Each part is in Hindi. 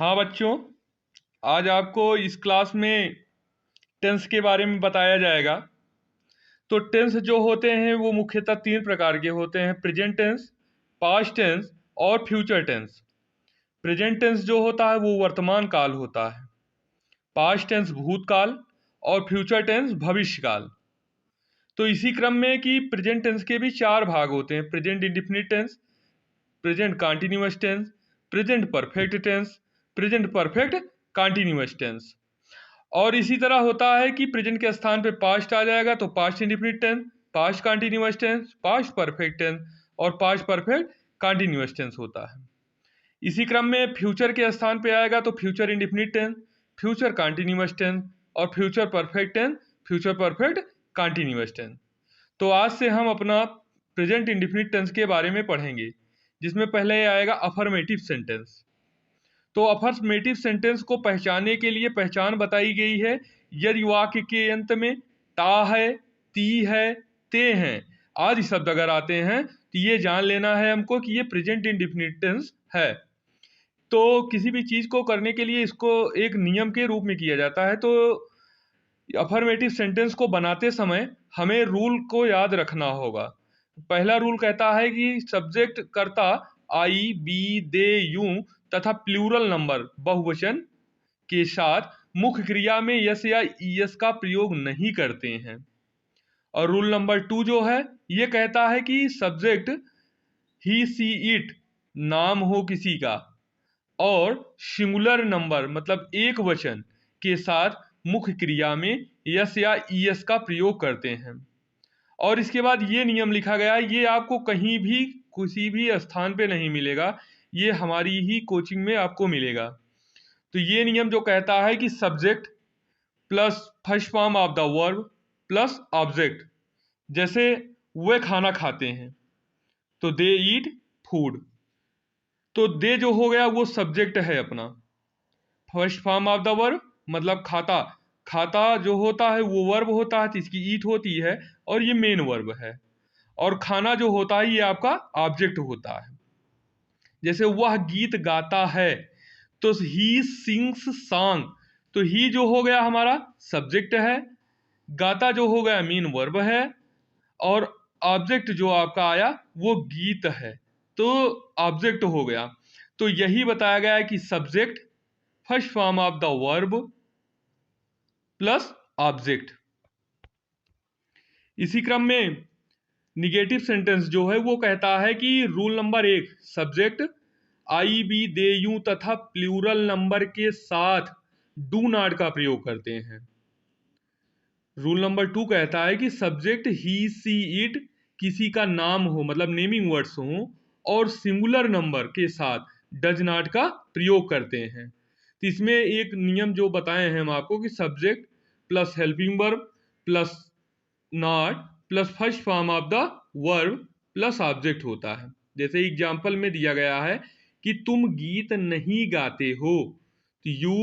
हाँ बच्चों, आज आपको इस क्लास में टेंस के बारे में बताया जाएगा। तो टेंस जो होते हैं वो मुख्यतः तीन प्रकार के होते हैं: प्रेजेंट टेंस, पास्ट टेंस और फ्यूचर टेंस। प्रेजेंट टेंस जो होता है वो वर्तमान काल होता है, पास्ट टेंस भूतकाल और फ्यूचर टेंस भविष्यकाल। तो इसी क्रम में कि प्रेजेंट टेंस के भी चार भाग होते हैं: present indefinite tense, present continuous tense, present perfect tense, present perfect continuous tense. और इसी तरह होता है कि प्रेजेंट के स्थान पे पास्ट आ जाएगा तो past indefinite tense, past continuous tense, past perfect tense और पास्ट परफेक्ट कंटिन्यूअस टेंस होता है। इसी क्रम में फ्यूचर के स्थान पे आएगा तो future indefinite tense, future continuous tense और future perfect tense, future perfect continuous tense. तो आज से हम अपना प्रेजेंट इंडेफिनिट टेंस के बारे में पढ़ेंगे, जिसमें पहले आएगा अफर्मेटिव सेंटेंस। तो अफर्मेटिव सेंटेंस को पहचानने के लिए पहचान बताई गई है। यदि वाक्य के अंत में ता है, ती है, ते हैं आदि शब्द अगर आते हैं तो ये जान लेना है हमको कि ये प्रेजेंट इंडेफिनिट टेंस है। तो किसी भी चीज को करने के लिए इसको एक नियम के रूप में किया जाता है। तो अफर्मेटिव सेंटेंस को बनाते समय हमें रूल को याद रखना होगा। पहला रूल कहता है कि सब्जेक्ट कर्ता आई, बी, दे, यूं तथा प्लूरल नंबर बहुवचन के साथ मुख्य क्रिया में यस या ईएस का प्रयोग नहीं करते हैं। और रूल नंबर 2 जो है ये कहता है कि सब्जेक्ट ही, सी, इट नाम हो किसी का और सिंगुलर नंबर मतलब एक वचन के साथ मुख्य क्रिया में यस या ईएस का प्रयोग करते हैं। और इसके बाद ये नियम लिखा गया है, ये आपको कहीं भी किसी भी स्थान पे नहीं मिलेगा, ये हमारी ही कोचिंग में आपको मिलेगा। तो ये नियम जो कहता है कि subject plus first form of the verb plus object. जैसे वे खाना खाते हैं तो दे ईट फूड, तो दे जो हो गया वो सब्जेक्ट है अपना। First form of the verb मतलब खाता, खाता जो होता है वो वर्ब होता है तो इसकी ईट होती है और ये मेन वर्ब है। और खाना जो होता है ये आपका ऑब्जेक्ट होता है। जैसे वह गीत गाता है तो ही सिंग्स सॉन्ग, तो ही जो हो गया हमारा सब्जेक्ट है, गाता जो हो गया मेन वर्ब है और ऑब्जेक्ट जो आपका आया वो गीत है, तो ऑब्जेक्ट हो गया। तो यही बताया गया है कि subject first form of the verb plus object. इसी क्रम में निगेटिव सेंटेंस जो है वो कहता है कि rule number 1 subject I, we, they, you तथा प्लूरल नंबर के साथ डू नॉट का प्रयोग करते हैं। रूल नंबर 2 कहता है कि सब्जेक्ट ही, सी, इट किसी का नाम हो मतलब नेमिंग वर्ड्स हो और सिंगुलर नंबर के साथ डज नॉट का प्रयोग करते हैं। तो इसमें एक नियम जो बताए हैं हम आपको कि subject plus helping verb plus not plus first form of the verb plus object होता है। जैसे एग्जाम्पल में दिया गया है कि तुम गीत नहीं गाते हो तो you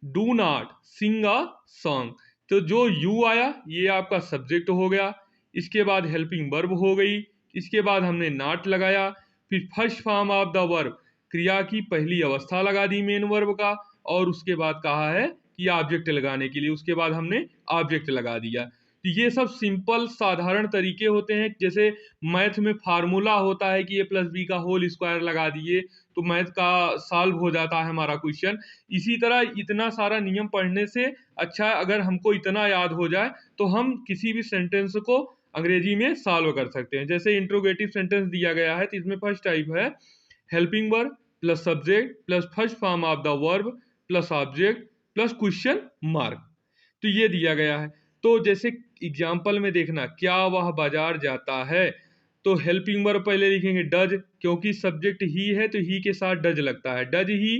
do not sing a song, तो जो यू आया ये आपका सब्जेक्ट हो गया, इसके बाद हेल्पिंग वर्ब हो गई, इसके बाद हमने नॉट लगाया, फिर first form of the verb क्रिया की पहली अवस्था लगा दी मेन वर्ब का और उसके बाद कहा है कि ऑब्जेक्ट लगाने के लिए उसके बाद हमने ऑब्जेक्ट लगा दिया। तो ये सब सिंपल साधारण तरीके होते हैं। जैसे मैथ में फार्मूला होता है कि ए प्लस बी का होल स्क्वायर लगा दिए तो मैथ का सॉल्व हो जाता है हमारा क्वेश्चन। इसी तरह इतना सारा नियम पढ़ने से अच्छा अगर हमको इतना याद हो जाए तो हम किसी भी सेंटेंस को अंग्रेजी में सॉल्व कर सकते हैं। जैसे इंट्रोगेटिव सेंटेंस दिया गया है तो इसमें फर्स्ट टाइप है helping verb plus subject plus first form of the verb plus object plus question mark, तो ये दिया गया है। तो जैसे एग्जाम्पल में देखना, क्या वह बाजार जाता है, तो हेल्पिंग वर्ब पहले लिखेंगे डज, क्योंकि सब्जेक्ट ही है तो ही के साथ डज लगता है। Does he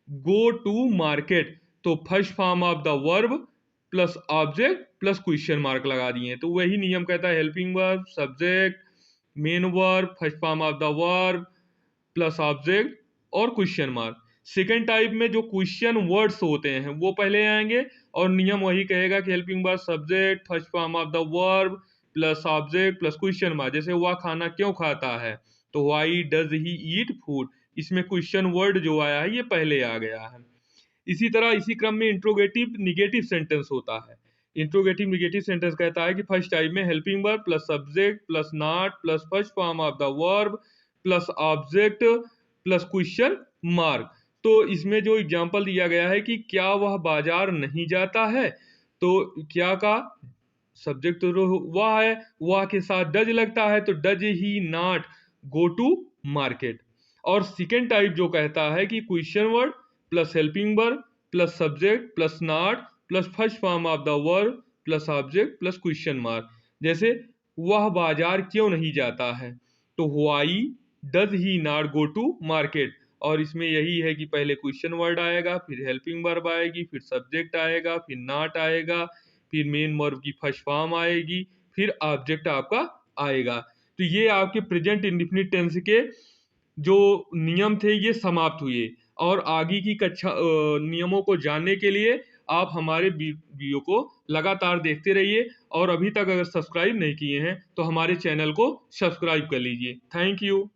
go to market, तो first form of the verb plus object plus question mark लगा दिए। तो वही नियम कहता है helping verb subject main verb first form of the verb plus object और क्वेश्चन मार्क। सेकेंड टाइप में जो क्वेश्चन वर्ड्स होते हैं वो पहले आएंगे और नियम वही कहेगा कि helping verb subject first form of the verb plus object plus question mark. जैसे वह खाना क्यों खाता है तो why does he eat food, इसमें क्वेश्चन वर्ड जो आया है ये पहले आ गया है। इसी तरह इसी क्रम में इंट्रोगेटिव निगेटिव सेंटेंस होता है। इंट्रोगेटिव निगेटिव सेंटेंस कहता है कि फर्स्ट टाइप में helping verb plus subject plus not plus first form of the verb plus object plus question mark. तो इसमें जो एग्जांपल दिया गया है कि क्या वह बाजार नहीं जाता है, तो क्या का सब्जेक्ट तो वह है, वह के साथ डज लगता है तो does he not go to market. और सेकेंड टाइप जो कहता है कि question word plus helping verb plus subject plus not plus first form of the verb plus object plus question mark. जैसे वह बाजार क्यों नहीं जाता है, तो why does he not go to market. और इसमें यही है कि पहले क्वेश्चन वर्ड आएगा, फिर हेल्पिंग वर्ब आएगी, फिर सब्जेक्ट आएगा, फिर नॉट आएगा, फिर मेन वर्ब की फर्स्ट फॉर्म आएगी, फिर ऑब्जेक्ट आपका आएगा। तो ये आपके प्रेजेंट इंडेफिनिट टेंस के जो नियम थे ये समाप्त हुए। और आगे की कक्षा नियमों को जानने के लिए आप हमारे वीडियो को लगातार देखते रहिए। और अभी तक अगर सब्सक्राइब नहीं किए हैं तो हमारे चैनल को सब्सक्राइब कर लीजिए। Thank you.